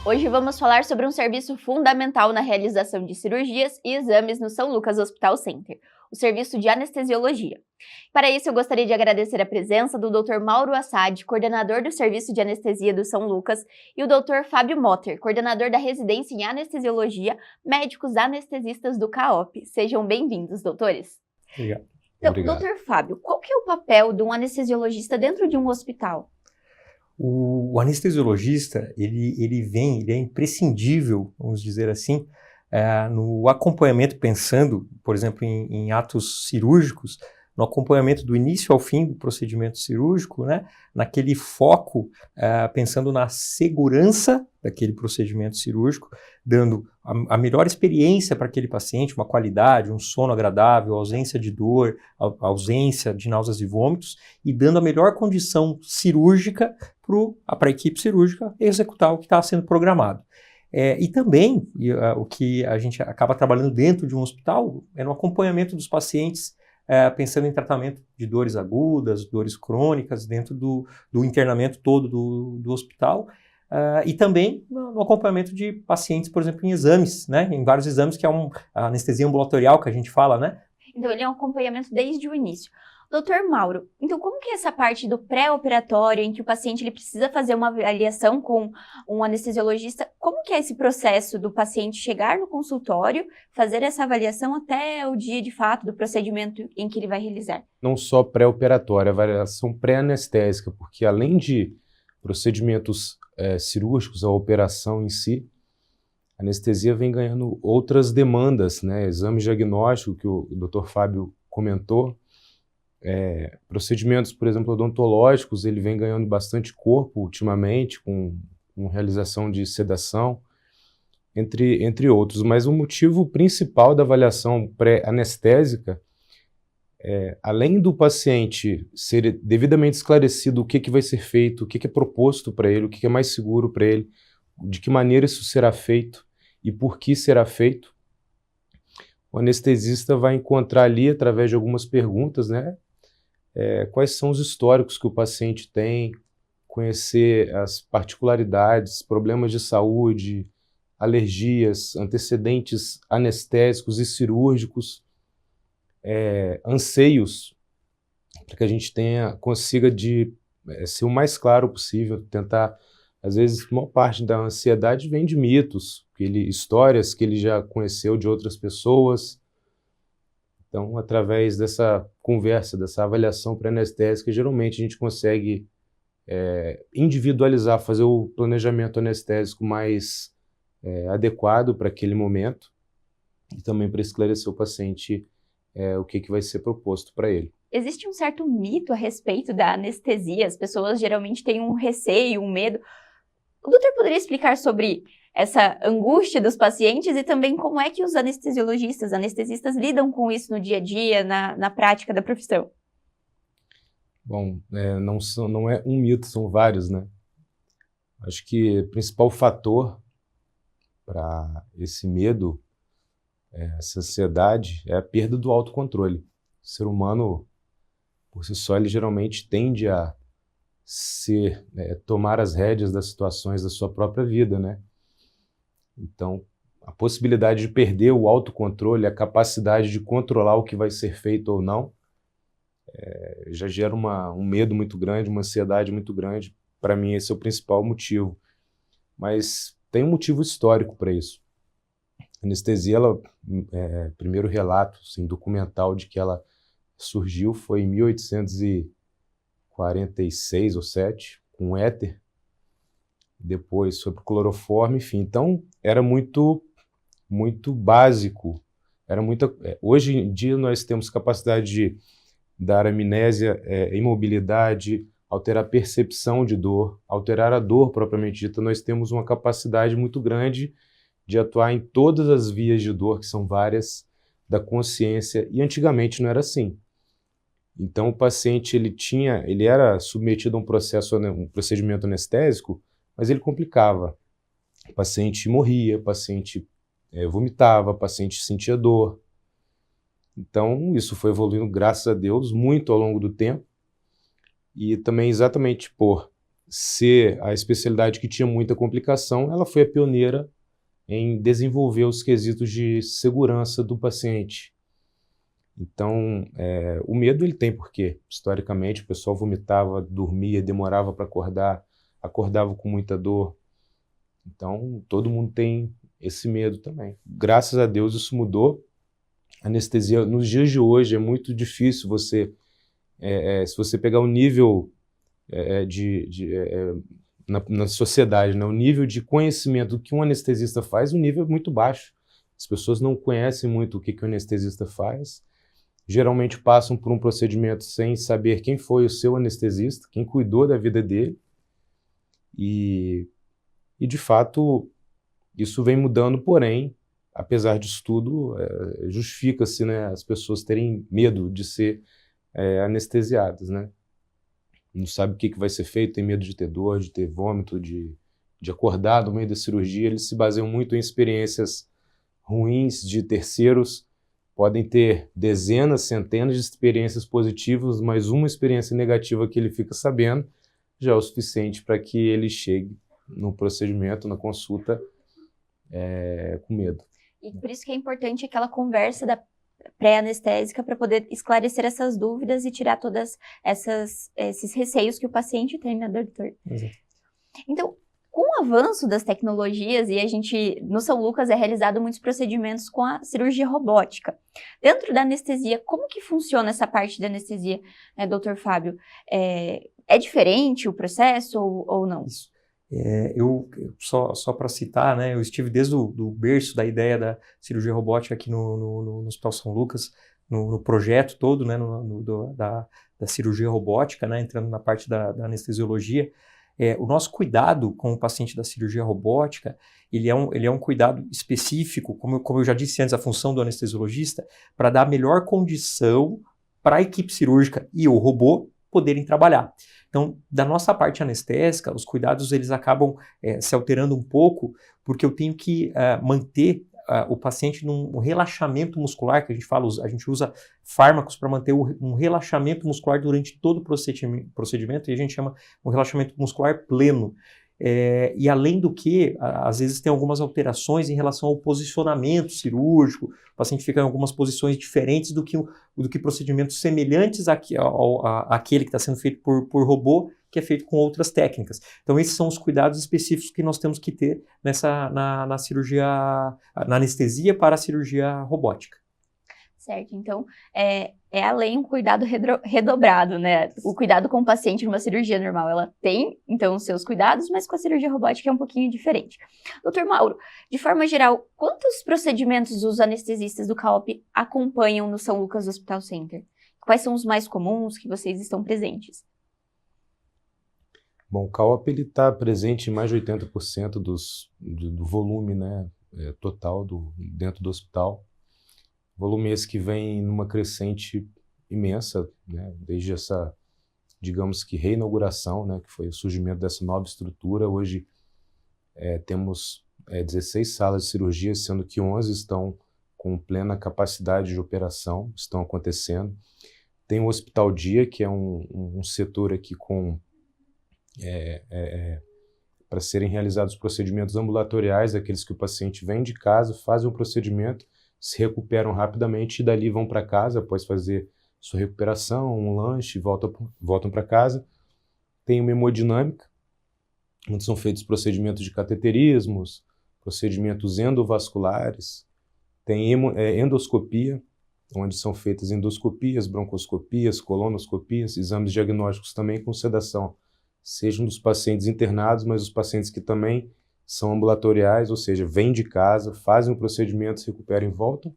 Hoje vamos falar sobre um serviço fundamental na realização de cirurgias e exames no São Lucas Hospital Center, o serviço de anestesiologia. Para isso, eu gostaria de agradecer a presença do Dr. Mauro Assad, coordenador do Serviço de Anestesia do São Lucas, e o Dr. Fábio Motter, coordenador da residência em anestesiologia, médicos anestesistas do CAOP. Sejam bem-vindos, doutores. Obrigado. Então, Obrigado. Dr. Fábio, qual que é o papel de um anestesiologista dentro de um hospital? O anestesiologista, ele é imprescindível, vamos dizer assim, no acompanhamento, pensando, por exemplo, em atos cirúrgicos, no acompanhamento do início ao fim do procedimento cirúrgico, né, naquele foco, pensando na segurança daquele procedimento cirúrgico, dando a melhor experiência para aquele paciente, uma qualidade, um sono agradável, ausência de dor, ausência de náuseas e vômitos, e dando a melhor condição cirúrgica para a equipe cirúrgica executar o que está sendo programado. E também, o que a gente acaba trabalhando dentro de um hospital é no acompanhamento dos pacientes, pensando em tratamento de dores agudas, dores crônicas, dentro do internamento todo do hospital, e também no acompanhamento de pacientes, por exemplo, em exames, né, em vários exames, que é a anestesia ambulatorial que a gente fala, né? Então, ele é um acompanhamento desde o início. Doutor Mauro, então como que é essa parte do pré-operatório, em que o paciente ele precisa fazer uma avaliação com um anestesiologista, como que é esse processo do paciente chegar no consultório, fazer essa avaliação até o dia de fato do procedimento em que ele vai realizar? Não só pré-operatória, avaliação pré-anestésica, porque além de procedimentos cirúrgicos, a operação em si, a anestesia vem ganhando outras demandas, né? Exame diagnóstico, que o Dr. Fábio comentou, procedimentos, por exemplo, odontológicos, ele vem ganhando bastante corpo ultimamente, com realização de sedação, entre outros. Mas o motivo principal da avaliação pré-anestésica, além do paciente ser devidamente esclarecido o que vai ser feito, o que é proposto para ele, o que é mais seguro para ele, de que maneira isso será feito e por que será feito, o anestesista vai encontrar ali, através de algumas perguntas, né, quais são os históricos que o paciente tem, conhecer as particularidades, problemas de saúde, alergias, antecedentes anestésicos e cirúrgicos, anseios, para que a gente consiga ser o mais claro possível, tentar, às vezes, uma parte da ansiedade vem de mitos, histórias que ele já conheceu de outras pessoas. Então, através dessa conversa, dessa avaliação pré-anestésica, geralmente a gente consegue individualizar, fazer o planejamento anestésico mais adequado para aquele momento e também para esclarecer o paciente o que vai ser proposto para ele. Existe um certo mito a respeito da anestesia, as pessoas geralmente têm um receio, um medo. O doutor poderia explicar sobre essa angústia dos pacientes e também como é que os anestesiologistas, anestesistas lidam com isso no dia a dia, na prática da profissão? Bom, não é um mito, são vários, né? Acho que o principal fator para esse medo, essa ansiedade, é a perda do autocontrole. O ser humano, por si só, ele geralmente tende a tomar as rédeas das situações da sua própria vida, né? Então, a possibilidade de perder o autocontrole, a capacidade de controlar o que vai ser feito ou não, já gera um medo muito grande, uma ansiedade muito grande. Para mim, esse é o principal motivo. Mas tem um motivo histórico para isso. A anestesia, primeiro relato assim, documental de que ela surgiu foi em 1846 ou 7, com éter. Depois foi para o cloroforme, enfim. Então, era muito básico. Hoje em dia, nós temos capacidade de dar amnésia, imobilidade, alterar a percepção de dor, alterar a dor propriamente dita. Nós temos uma capacidade muito grande de atuar em todas as vias de dor, que são várias, da consciência, e antigamente não era assim. Então, o paciente ele era submetido a um procedimento anestésico, mas ele complicava. O paciente morria, o paciente vomitava, o paciente sentia dor. Então, isso foi evoluindo, graças a Deus, muito ao longo do tempo. E também exatamente por ser a especialidade que tinha muita complicação, ela foi a pioneira em desenvolver os quesitos de segurança do paciente. Então, o medo ele tem porquê. Historicamente, o pessoal vomitava, dormia, demorava para acordar, acordava com muita dor. Então, todo mundo tem esse medo também. Graças a Deus isso mudou. Anestesia, nos dias de hoje, é muito difícil você, se você pegar o nível na sociedade, né, o nível de conhecimento do que um anestesista faz, o nível é muito baixo. As pessoas não conhecem muito o que o anestesista faz. Geralmente passam por um procedimento sem saber quem foi o seu anestesista, quem cuidou da vida dele. E de fato, isso vem mudando, porém, apesar disso tudo, justifica-se, né, as pessoas terem medo de ser anestesiadas, né? Não sabe o que vai ser feito, tem medo de ter dor, de ter vômito, de acordar no meio da cirurgia. Eles se baseiam muito em experiências ruins de terceiros. Podem ter dezenas, centenas de experiências positivas, mas uma experiência negativa que ele fica sabendo já é o suficiente para que ele chegue no procedimento, na consulta, com medo. E por isso que é importante aquela conversa da pré-anestésica para poder esclarecer essas dúvidas e tirar todas esses receios que o paciente tem, né, doutor? Exato. Então, com o avanço das tecnologias, e a gente, no São Lucas, é realizado muitos procedimentos com a cirurgia robótica. Dentro da anestesia, como que funciona essa parte da anestesia, né, doutor Fábio? É diferente o processo ou não? Isso. Só para citar, né, eu estive desde o berço da ideia da cirurgia robótica aqui no Hospital São Lucas, no projeto todo, né, da cirurgia robótica, né, entrando na parte da anestesiologia. O nosso cuidado com o paciente da cirurgia robótica, ele é um cuidado específico, como eu já disse antes, a função do anestesiologista, para dar a melhor condição para a equipe cirúrgica e o robô poderem trabalhar. Então, da nossa parte anestésica, os cuidados eles acabam se alterando um pouco, porque eu tenho que manter o paciente num relaxamento muscular, que a gente usa fármacos para manter um relaxamento muscular durante todo o procedimento, e a gente chama um relaxamento muscular pleno. E além do que, às vezes tem algumas alterações em relação ao posicionamento cirúrgico, o paciente fica em algumas posições diferentes do que procedimentos semelhantes àquele que está sendo feito por robô, que é feito com outras técnicas. Então esses são os cuidados específicos que nós temos que ter na cirurgia, na anestesia para a cirurgia robótica. Certo, então além um cuidado redobrado, né? O cuidado com o paciente numa cirurgia normal, ela tem, então, os seus cuidados, mas com a cirurgia robótica é um pouquinho diferente. Doutor Mauro, de forma geral, quantos procedimentos os anestesistas do CAOP acompanham no São Lucas Hospital Center? Quais são os mais comuns que vocês estão presentes? Bom, o CAOP está presente em mais de 80% do volume, né, total dentro do hospital. Volume esse que vem numa crescente imensa, né, desde essa, digamos que, reinauguração, né, que foi o surgimento dessa nova estrutura. Hoje temos 16 salas de cirurgia, sendo que 11 estão com plena capacidade de operação, estão acontecendo. Tem o Hospital Dia, que é um setor aqui para serem realizados procedimentos ambulatoriais, aqueles que o paciente vem de casa, faz um procedimento, se recuperam rapidamente e dali vão para casa após fazer sua recuperação, um lanche, voltam para casa. Tem uma hemodinâmica, onde são feitos procedimentos de cateterismos, procedimentos endovasculares. Tem endoscopia, onde são feitas endoscopias, broncoscopias, colonoscopias, exames diagnósticos também com sedação, sejam dos pacientes internados, mas os pacientes que também são ambulatoriais, ou seja, vêm de casa, fazem o procedimento, se recuperam e voltam.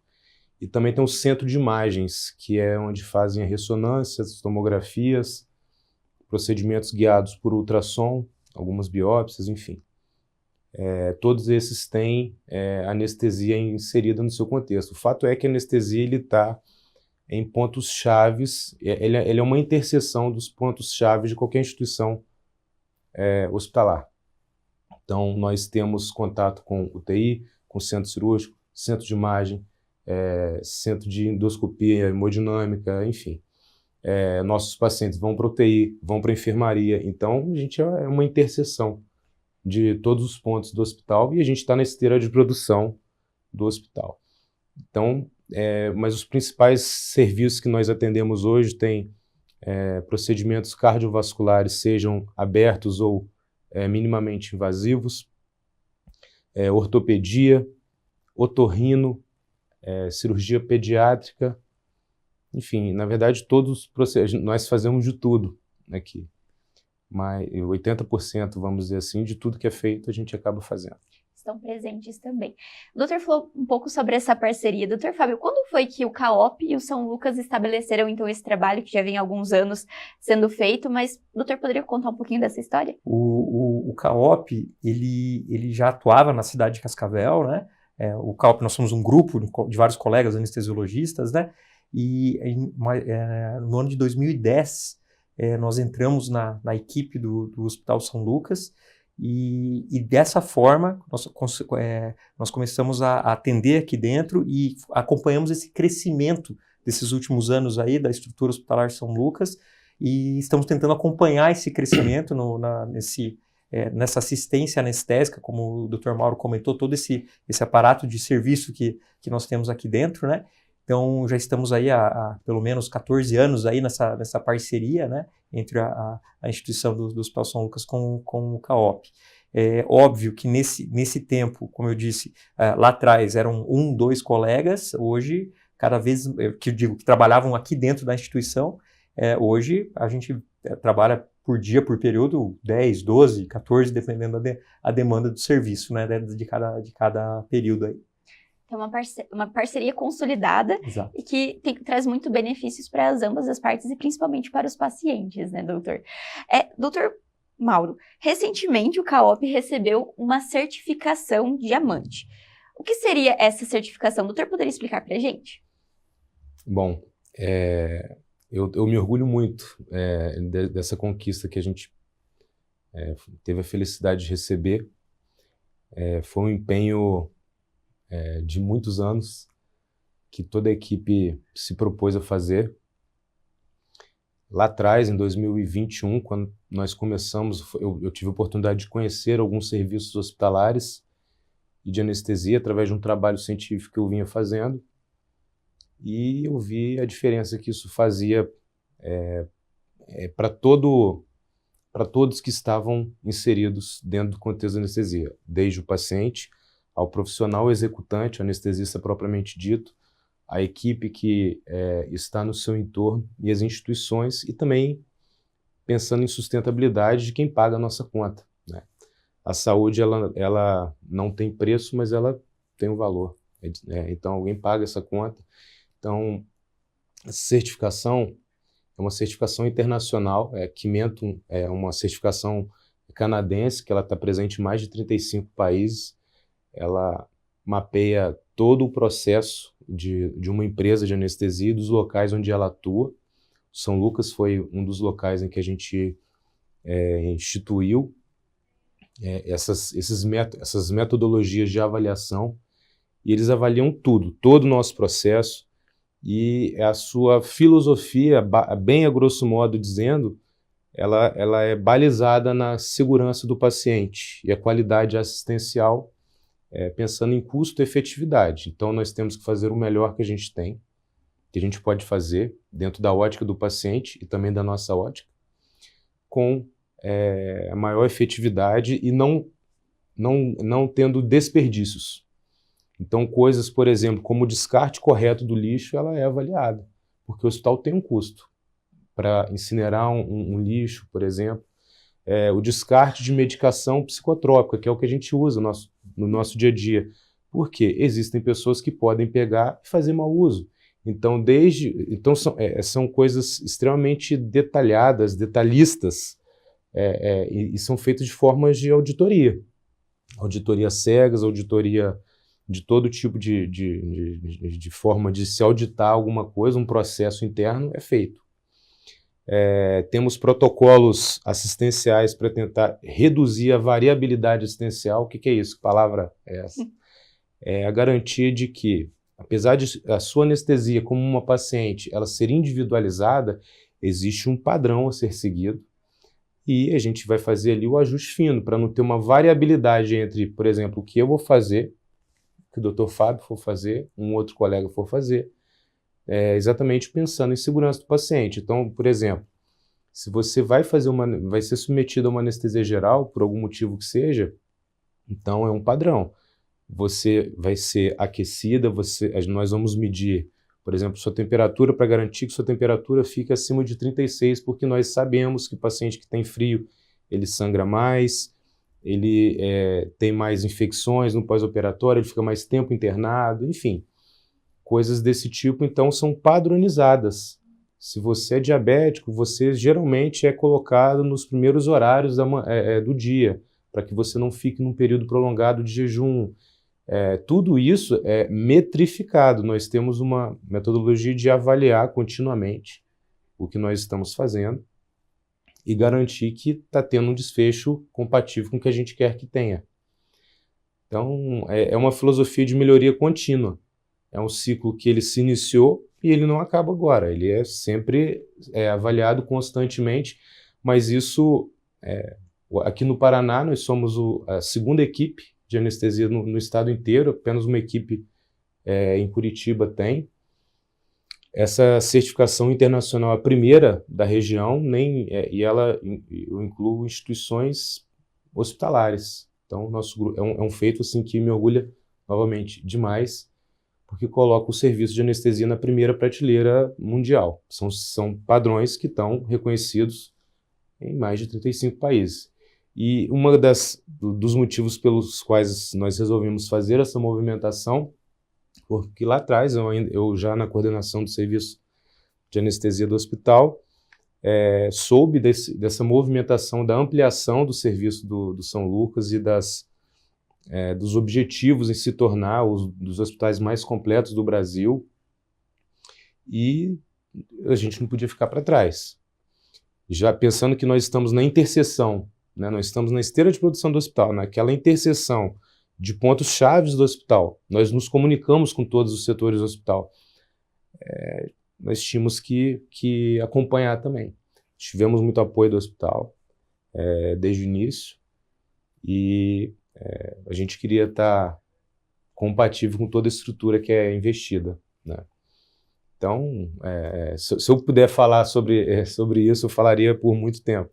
E também tem o centro de imagens, que é onde fazem a ressonância, as tomografias, procedimentos guiados por ultrassom, algumas biópsias, enfim. Todos esses têm anestesia inserida no seu contexto. O fato é que a anestesia está em pontos chaves, ele é uma interseção dos pontos chaves de qualquer instituição hospitalar. Então, nós temos contato com UTI, com centro cirúrgico, centro de imagem, centro de endoscopia, hemodinâmica, enfim. nossos pacientes vão para UTI, vão para a enfermaria. Então, a gente é uma interseção de todos os pontos do hospital e a gente está na esteira de produção do hospital. Então, mas os principais serviços que nós atendemos hoje têm procedimentos cardiovasculares, sejam abertos ou minimamente invasivos, ortopedia, otorrino, cirurgia pediátrica, enfim, na verdade, todos os procedimentos, nós fazemos de tudo aqui. Mas 80%, vamos dizer assim, de tudo que é feito, a gente acaba fazendo. Estão presentes também. O doutor falou um pouco sobre essa parceria. Doutor Fábio, quando foi que o CAOP e o São Lucas estabeleceram, então, esse trabalho que já vem há alguns anos sendo feito, mas o doutor poderia contar um pouquinho dessa história? O CAOP, ele já atuava na cidade de Cascavel, né? O CAOP, nós somos um grupo de vários colegas anestesiologistas, né? E no ano de 2010, nós entramos na equipe do Hospital São Lucas e dessa forma nós começamos a atender aqui dentro e acompanhamos esse crescimento desses últimos anos aí da estrutura hospitalar São Lucas e estamos tentando acompanhar esse crescimento nessa assistência anestésica, como o Dr. Mauro comentou, todo esse aparato de serviço que nós temos aqui dentro, né? Então, já estamos aí há pelo menos 14 anos aí nessa parceria, né, entre a instituição do Hospital São Lucas com o CAOP. É óbvio que nesse tempo, como eu disse, lá atrás eram 2 colegas, hoje, cada vez, que trabalhavam aqui dentro da instituição, hoje a gente trabalha por dia, por período, 10, 12, 14, dependendo da demanda do serviço, né, de cada período aí. Então, uma parceria consolidada. Exato. E que traz muito benefícios para ambas as partes e principalmente para os pacientes, né, doutor? Doutor Mauro, recentemente o CAOP recebeu uma certificação diamante. O que seria essa certificação? O doutor poderia explicar para a gente? Bom, eu me orgulho muito dessa conquista que a gente teve a felicidade de receber. Foi um empenho de muitos anos que toda a equipe se propôs a fazer. Lá atrás, em 2021, quando nós começamos, eu tive a oportunidade de conhecer alguns serviços hospitalares e de anestesia através de um trabalho científico que eu vinha fazendo e eu vi a diferença que isso fazia para todos que estavam inseridos dentro do contexto da anestesia, desde o paciente ao profissional executante, anestesista propriamente dito, a equipe que está no seu entorno e as instituições, e também pensando em sustentabilidade de quem paga a nossa conta, né? A saúde ela não tem preço, mas ela tem um valor, então alguém paga essa conta. Então, essa certificação é uma certificação internacional, Quimentum é uma certificação canadense, que ela está presente em mais de 35 países. Ela mapeia todo o processo de uma empresa de anestesia e dos locais onde ela atua. São Lucas foi um dos locais em que a gente instituiu essas metodologias de avaliação, e eles avaliam todo o nosso processo, e a sua filosofia, bem a grosso modo dizendo, ela é balizada na segurança do paciente e a qualidade assistencial, pensando em custo e efetividade. Então, nós temos que fazer o melhor que a gente tem, que a gente pode fazer dentro da ótica do paciente e também da nossa ótica, com a maior efetividade e não tendo desperdícios. Então, coisas, por exemplo, como o descarte correto do lixo, ela é avaliada, porque o hospital tem um custo para incinerar um lixo, por exemplo. O descarte de medicação psicotrópica, que é o que a gente usa no nosso dia a dia. Porque existem pessoas que podem pegar e fazer mau uso. Então, são coisas extremamente detalhadas, detalhistas, e são feitas de formas de auditoria. Auditoria cegas, auditoria de todo tipo de forma de se auditar alguma coisa, um processo interno é feito. Temos protocolos assistenciais para tentar reduzir a variabilidade assistencial. O que é isso? Que palavra é essa? É a garantia de que, apesar de a sua anestesia como uma paciente ela ser individualizada, existe um padrão a ser seguido e a gente vai fazer ali o ajuste fino para não ter uma variabilidade entre, por exemplo, o que eu vou fazer, o que o Dr. Fábio for fazer, um outro colega for fazer, exatamente pensando em segurança do paciente. Então, por exemplo, se você vai ser submetido a uma anestesia geral, por algum motivo que seja, então é um padrão. Você vai ser aquecida, nós vamos medir, por exemplo, sua temperatura para garantir que sua temperatura fique acima de 36, porque nós sabemos que o paciente que tem frio, ele sangra mais, ele tem mais infecções no pós-operatório, ele fica mais tempo internado, enfim. Coisas desse tipo, então, são padronizadas. Se você é diabético, você geralmente é colocado nos primeiros horários do dia, para que você não fique num período prolongado de jejum. Tudo isso é metrificado. Nós temos uma metodologia de avaliar continuamente o que nós estamos fazendo e garantir que está tendo um desfecho compatível com o que a gente quer que tenha. Então, é uma filosofia de melhoria contínua. É um ciclo que ele se iniciou e ele não acaba agora. Ele é sempre avaliado constantemente, mas isso, aqui no Paraná, nós somos a segunda equipe de anestesia no estado inteiro, apenas uma equipe em Curitiba tem. Essa certificação internacional é a primeira da região, e ela inclui instituições hospitalares. Então, nosso grupo é um feito assim, que me orgulha novamente demais, porque coloca o serviço de anestesia na primeira prateleira mundial. São padrões que estão reconhecidos em mais de 35 países. E dos motivos pelos quais nós resolvemos fazer essa movimentação, porque lá atrás, eu já na coordenação do serviço de anestesia do hospital, soube dessa movimentação, da ampliação do serviço do São Lucas e dos objetivos em se tornar dos hospitais mais completos do Brasil, e a gente não podia ficar para trás. Já pensando que nós estamos na interseção, né, nós estamos na esteira de produção do hospital, naquela interseção de pontos chaves do hospital, nós nos comunicamos com todos os setores do hospital. Nós tínhamos que acompanhar também. Tivemos muito apoio do hospital desde o início, e a gente queria estar compatível com toda a estrutura que é investida, né? Então, se eu puder falar sobre isso, eu falaria por muito tempo.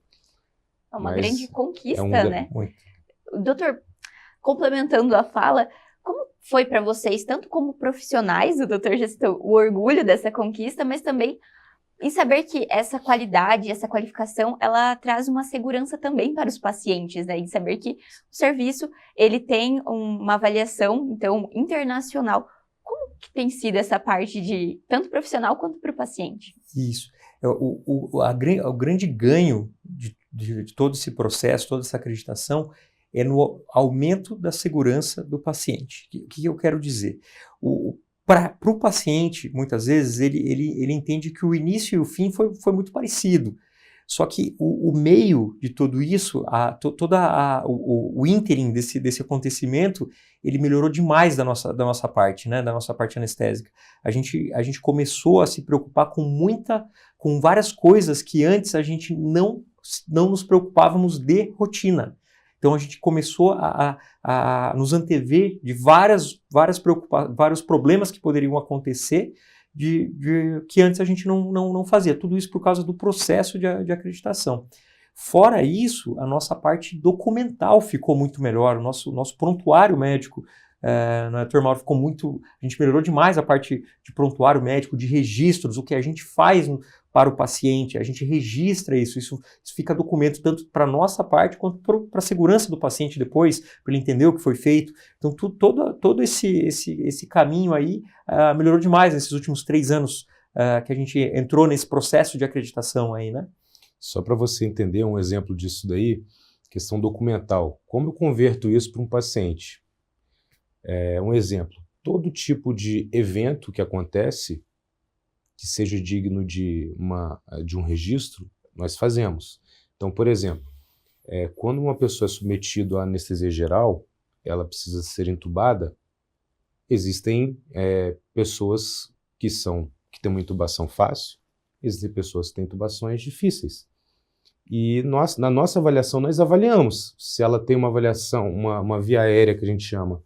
É uma grande conquista, né? Muito. Doutor, complementando a fala, como foi para vocês, tanto como profissionais, o doutor já citou o orgulho dessa conquista, mas também em saber que essa qualidade, essa qualificação, ela traz uma segurança também para os pacientes, né? Em saber que o serviço, ele tem uma avaliação, então, internacional. Como que tem sido essa parte de tanto profissional quanto para o paciente? Isso. O grande ganho de todo esse processo, toda essa acreditação, é no aumento da segurança do paciente. O que eu quero dizer? Para o paciente, muitas vezes, ele entende que o início e o fim foi muito parecido. Só que o meio de tudo isso, o ínterim desse acontecimento, ele melhorou demais da nossa parte, né? Da nossa parte anestésica. A gente começou a se preocupar com várias coisas que antes a gente não nos preocupávamos de rotina. Então a gente começou a nos antever de vários problemas que poderiam acontecer que antes a gente não fazia. Tudo isso por causa do processo de acreditação. Fora isso, a nossa parte documental ficou muito melhor, o nosso prontuário médico, Dr. Mauro, ficou muito... A gente melhorou demais a parte de prontuário médico, de registros, o que a gente faz para o paciente, a gente registra isso fica documento tanto para a nossa parte quanto para a segurança do paciente depois, para ele entender o que foi feito. Então todo esse caminho aí melhorou demais nesses últimos 3 anos que a gente entrou nesse processo de acreditação aí, né? Só para você entender um exemplo disso daí, questão documental. Como eu converto isso para um paciente? Um exemplo. Todo tipo de evento que acontece, que seja digno de um registro, nós fazemos. Então, por exemplo, quando uma pessoa é submetida à anestesia geral, ela precisa ser entubada, existem pessoas que têm uma intubação fácil, Existem pessoas que têm intubações difíceis. E na nossa avaliação, nós avaliamos se ela tem uma avaliação, uma via aérea que a gente chama,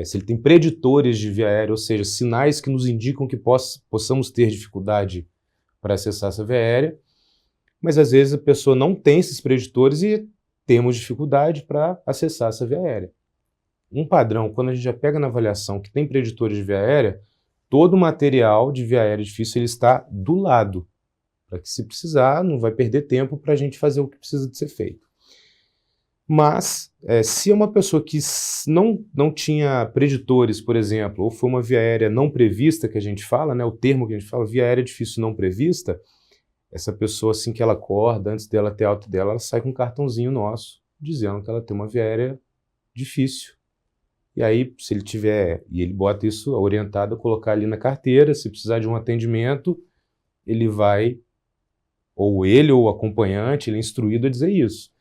se ele tem preditores de via aérea, ou seja, sinais que nos indicam que possamos ter dificuldade para acessar essa via aérea, mas às vezes a pessoa não tem esses preditores e temos dificuldade para acessar essa via aérea. Um padrão, quando a gente já pega na avaliação que tem preditores de via aérea, todo o material de via aérea difícil ele está do lado, para que se precisar, não vai perder tempo para a gente fazer o que precisa de ser feito. Mas, se é uma pessoa que não tinha preditores, por exemplo, ou foi uma via aérea não prevista, que a gente fala, né, o termo que a gente fala, via aérea difícil não prevista, essa pessoa, assim que ela acorda, antes dela ter alta dela, ela sai com um cartãozinho nosso, dizendo que ela tem uma via aérea difícil. E aí, se ele tiver, e ele bota isso orientado a colocar ali na carteira, se precisar de um atendimento, ele vai, ou ele ou o acompanhante, ele é instruído a dizer isso.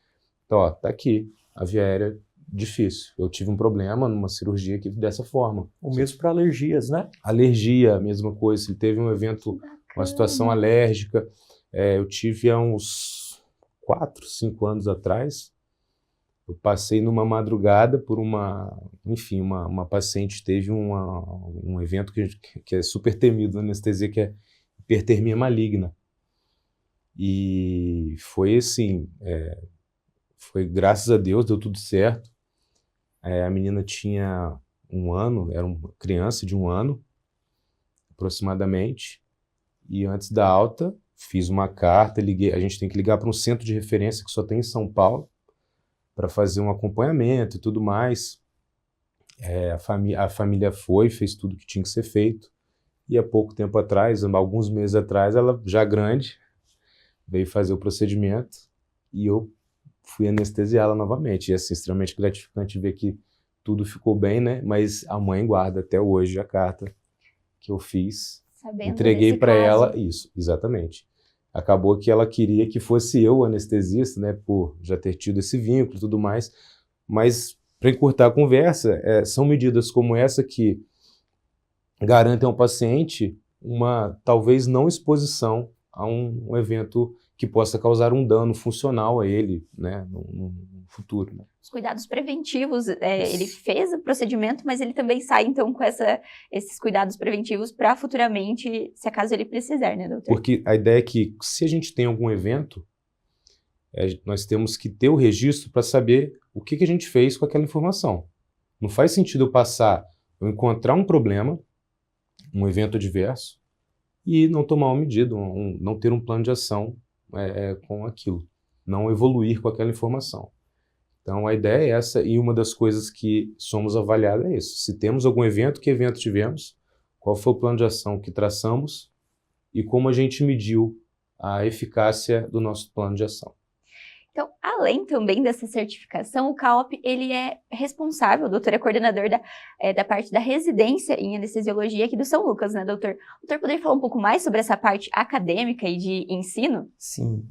Então, ó, tá aqui, a via aérea difícil. Eu tive um problema numa cirurgia aqui dessa forma. O mesmo para alergias, né? Alergia, a mesma coisa. Se ele teve um evento, uma situação alérgica, eu tive há uns 4, 5 anos atrás, eu passei numa madrugada por uma paciente teve um evento que é super temido na anestesia, que é hipertermia maligna. E foi assim, foi graças a Deus, deu tudo certo. A menina tinha 1 ano, era uma criança de 1 ano, aproximadamente, e antes da alta, fiz uma carta, liguei, a gente tem que ligar para um centro de referência que só tem em São Paulo, para fazer um acompanhamento e tudo mais. A família fez tudo que tinha que ser feito, e há pouco tempo atrás, alguns meses atrás, ela já grande, veio fazer o procedimento, e eu fui anestesiá-la novamente. E assim, extremamente gratificante ver que tudo ficou bem, né? Mas a mãe guarda até hoje a carta que eu fiz, entreguei para ela, isso, exatamente. Acabou que ela queria que fosse eu o anestesista, né, por já ter tido esse vínculo e tudo mais, mas para encurtar a conversa, são medidas como essa que garantem ao paciente uma, talvez, não exposição a um evento que possa causar um dano funcional a ele, né, no futuro. Né? Os cuidados preventivos, ele fez o procedimento, mas ele também sai, então, com esses cuidados preventivos para futuramente, se acaso ele precisar, né, doutor? Porque a ideia é que, se a gente tem algum evento, nós temos que ter o registro para saber o que a gente fez com aquela informação. Não faz sentido eu encontrar um problema, um evento adverso, e não tomar uma medida, não ter um plano de ação com aquilo, não evoluir com aquela informação. Então a ideia é essa, e uma das coisas que somos avaliados é isso. Se temos algum evento, que evento tivemos, qual foi o plano de ação que traçamos e como a gente mediu a eficácia do nosso plano de ação. Então, além também dessa certificação, o CAOP, ele é responsável, o doutor é coordenador da parte da residência em anestesiologia aqui do São Lucas, né, doutor? O doutor poderia falar um pouco mais sobre essa parte acadêmica e de ensino? Sim,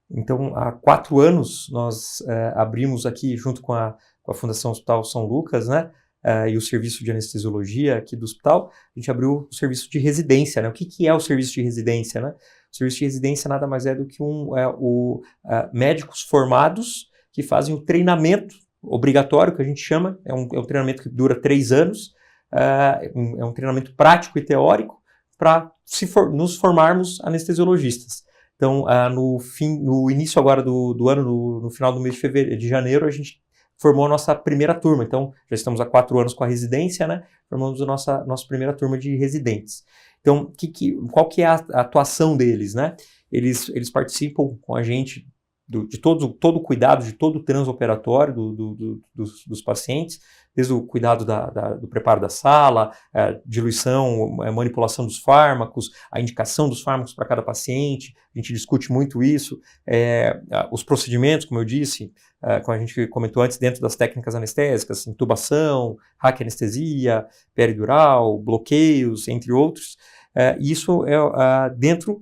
então há 4 anos nós abrimos aqui, junto com a Fundação Hospital São Lucas, né, e o serviço de anestesiologia aqui do hospital, a gente abriu o serviço de residência, né? O que é o serviço de residência, né? O serviço de residência nada mais é do que médicos formados que fazem o treinamento obrigatório, que a gente chama, é um treinamento que dura 3 anos, é um treinamento prático e teórico para nos formarmos anestesiologistas. Então, no início agora do ano, no final do mês de janeiro, a gente formou a nossa primeira turma. Então, já estamos há 4 anos com a residência, né? Formamos a nossa primeira turma de residentes. Então, qual que é a atuação deles, né? Eles participam com a gente de todo o cuidado, de todo o transoperatório dos pacientes, desde o cuidado do preparo da sala, diluição, manipulação dos fármacos, a indicação dos fármacos para cada paciente, a gente discute muito isso, os procedimentos, como eu disse, como a gente comentou antes, dentro das técnicas anestésicas, intubação, raquianestesia, peridural, bloqueios, entre outros, isso é dentro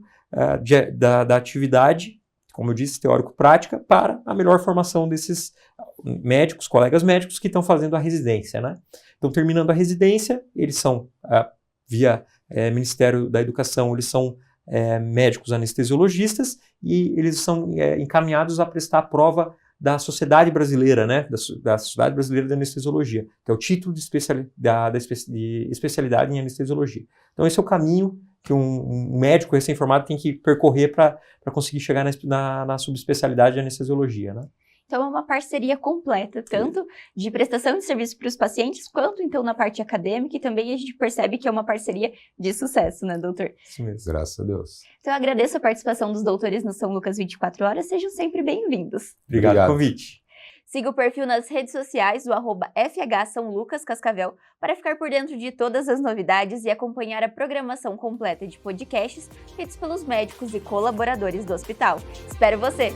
da atividade, como eu disse, teórico-prática, para a melhor formação desses médicos, colegas médicos que estão fazendo a residência, né? Então, terminando a residência, eles são, via Ministério da Educação, eles são médicos anestesiologistas e eles são encaminhados a prestar a prova da Sociedade Brasileira, né, da Sociedade Brasileira de Anestesiologia, que é o título de especialidade em anestesiologia. Então esse é o caminho que um médico recém-formado tem que percorrer para conseguir chegar na subespecialidade de anestesiologia, né? Então é uma parceria completa, tanto de prestação de serviço para os pacientes, quanto então na parte acadêmica, e também a gente percebe que é uma parceria de sucesso, né, doutor? Isso mesmo. Graças a Deus. Então eu agradeço a participação dos doutores no São Lucas 24 Horas, sejam sempre bem-vindos. Obrigado pelo convite. Siga o perfil nas redes sociais do @FH São Lucas Cascavel para ficar por dentro de todas as novidades e acompanhar a programação completa de podcasts feitos pelos médicos e colaboradores do hospital. Espero você!